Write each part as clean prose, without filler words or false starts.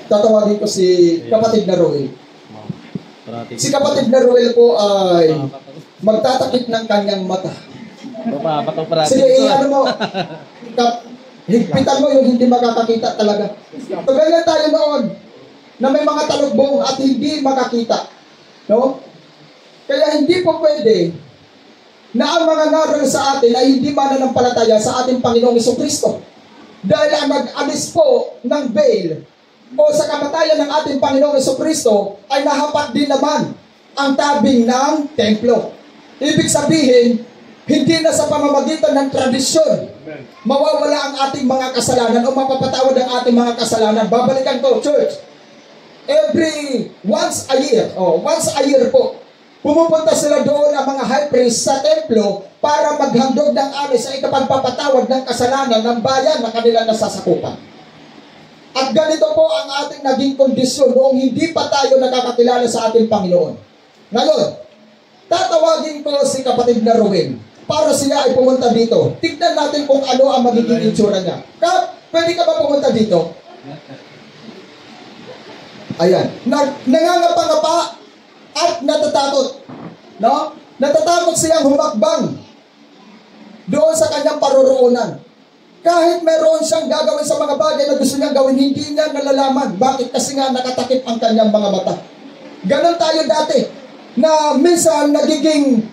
tatawagin ko si kapatid na Roel. Si kapatid na Roel po ay magtatakip ng kanyang mata. Sige, ano mo, higpitan mo yung hindi makakakita talaga. Kagaya tayo noon, na may mga talugbong at hindi makakita. No? Kaya hindi po pwede na ang mga ngaral sa atin ay hindi mananampalataya sa ating Panginoong Jesucristo. Dahil ang nag-alis po ng veil o sa kamatayan ng ating Panginoong Jesucristo ay nahapak din naman ang tabing ng templo. Ibig sabihin, hindi na sa pamamagitan ng tradisyon mawawala ang ating mga kasalanan o mapapatawad ang ating mga kasalanan. Babalikan ko, church. Once a year po, pumupunta sila doon ang mga high priest sa templo para maghandog ng anis sa ikapagpapatawad ng kasalanan ng bayan na kanilang nasasakupan. At ganito po ang ating naging kondisyon noong hindi pa tayo nakakakilala sa ating Panginoon. Ngayon, tatawagin ko si kapatid na Ruben para siya ay pumunta dito. Tignan natin kung ano ang magiging itsura niya. Kap, pwede ka ba pumunta dito? Ayan. Nangangapa-ngapa at natatakot. No? Natatakot siyang humakbang doon sa kanyang paroroonan. Kahit meron siyang gagawin sa mga bagay na gusto niyang gawin, hindi niya nalalaman. Bakit? Kasi nga nakatakip ang kanyang mga mata. Ganon tayo dati, na minsan nagiging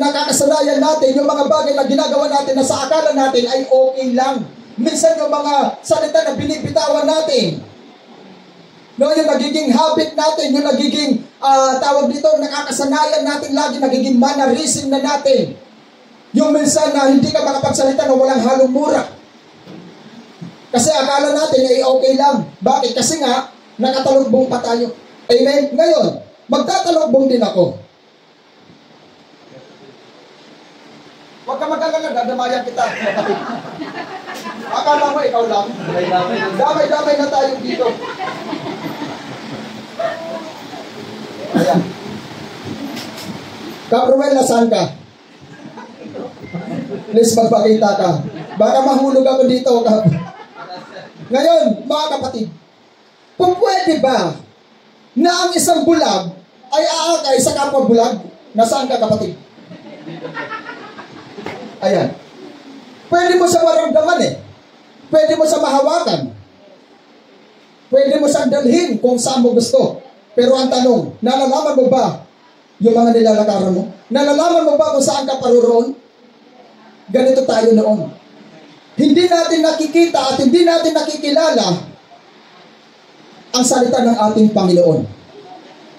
nakakasanayan natin yung mga bagay na ginagawa natin na sa akala natin ay okay lang. Minsan yung mga salita na binibitawan natin, no, yung nagiging habit natin, yung nagiging tawag dito, nakakasanayan natin lagi, nagiging mannerism na natin. Yung minsan na hindi ka makapagsalita na walang halong mura. Kasi akala natin ay okay lang. Bakit? Kasi nga, nakatalubong pa tayo. Amen? Ngayon, magtatalubong din ako. Huwag ka mag-alala, dadamayan kita. Akala mo ikaw lang. Damay-damay na tayo dito. Ayan. Kapruel, nasaan ka? Please magpakita ka. Baka mahulog ako dito. Ngayon, mga kapatid, kung pwede ba na ang isang bulag ay aakay sa kapwa bulag? Nasaan ka, kapatid? Ayan. Pwede mo siya maramdaman eh. Pwede mo siya mahawakan. Pwede mo siyang dalhin kung saan mo gusto. Pero ang tanong, nalalaman mo ba yung mga nilalakaran mo? Nalalaman mo ba kung saan ka paroroon? Ganito tayo noon. Hindi natin nakikita at hindi natin nakikilala ang salita ng ating Panginoon.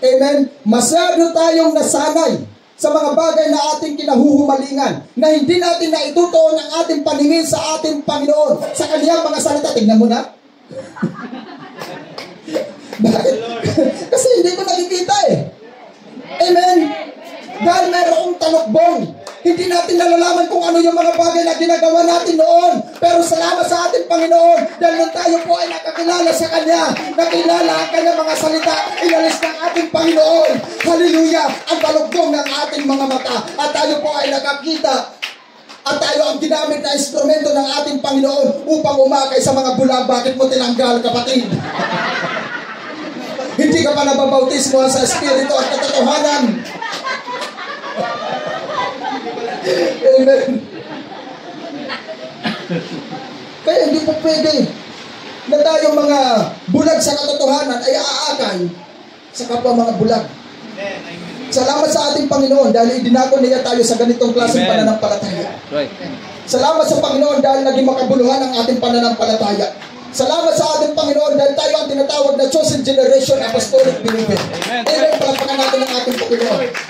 Amen? Masyado tayong nasanay sa mga bagay na ating kinahuhumalingan na hindi natin naitutuon ang ating paningin sa ating Panginoon, sa kaniyang mga salita. Tingnan mo na. Bakit? Kasi hindi ko nakikita eh. Amen? Dahil mayroong talukbong. Hindi natin nalalaman kung ano yung mga bagay na ginagawa natin noon. Pero salamat sa ating Panginoon dahil nung tayo po ay nakakilala sa Kanya, nakilala ang Kanyang mga salita, inalis ng ating Panginoon. Hallelujah! Ang talukbong ng ating mga mata. At tayo po ay nakakita. At tayo ang ginamit na instrumento ng ating Panginoon upang umakay sa mga bulag. Bakit mo tinanggal, kapatid? Hindi ka pa nababautismo sa Espiritu at katotohanan. Amen. Kaya hindi po pwede na tayong mga bulag sa katotohanan ay aakay sa kapwa mga bulag. Salamat sa ating Panginoon dahil idinako niya tayo sa ganitong klaseng pananampalataya. Salamat sa Panginoon dahil naging makabuluhan ang ating pananampalataya. Salamat sa ating Panginoon dahil tayo ang tinatawag na chosen generation apostolic believer. Amen. Palakpakan natin ang ating Panginoon.